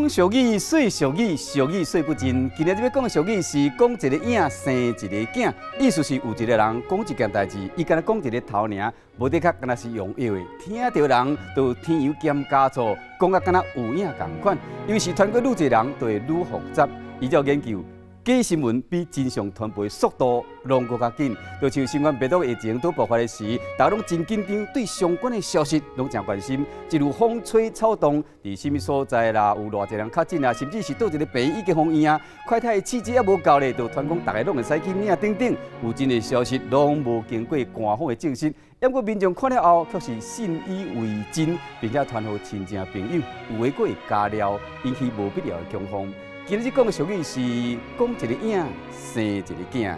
讲俗语说俗语，俗语说不尽。今日要讲的俗语是讲一个影生一个囝，意思是有一个人讲一件代志，伊敢若讲一个头尔，无得较敢若是用药的，听到人就添油加醋，讲啊敢若有影共款。因为是传过愈侪人，就会愈复杂。依照研究，假新闻比真相传播速度拢搁较紧，就像新冠病毒疫情都爆发的时，大家拢真紧张，对相关的消息拢真关心。一如风吹草动，伫什么所在啦，有偌侪人确诊啊，甚至是倒一个病已经封院啊，快筛的试剂也无够咧，就传讲大家拢会使去领等等。有真的消息拢无经过官方的证实，不过民众看了后却是信以为真，并且传互亲戚朋友，有的佫会加料，引起无必要的恐慌。今日讲的俗语是讲一个影生一个囝。